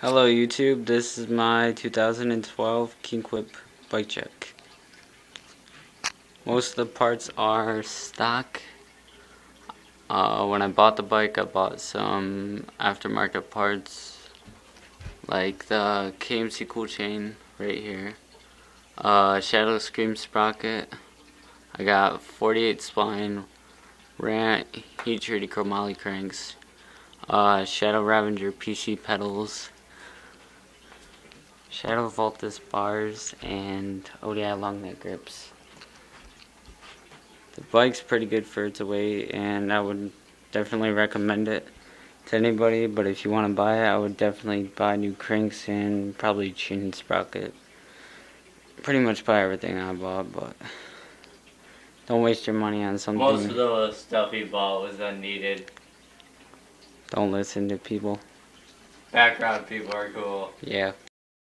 Hello YouTube, this is my 2012 Kink Whip Bike check. Most of the parts are stock. When I bought the bike, I bought some aftermarket parts like the KMC cool chain right here, Shadow Scream sprocket. I got 48 spline, Rant heat treated chromoly cranks, Shadow Ravager PC pedals, Shadow Voltus bars, and ODI long neck grips. The bike's pretty good for its weight, and I would definitely recommend it to anybody, but if you want to buy it, I would definitely buy new cranks and probably chain sprocket. Pretty much buy everything I bought, but don't waste your money on something. Most of the stuff he bought was unneeded. Don't listen to people. Background people are cool. Yeah.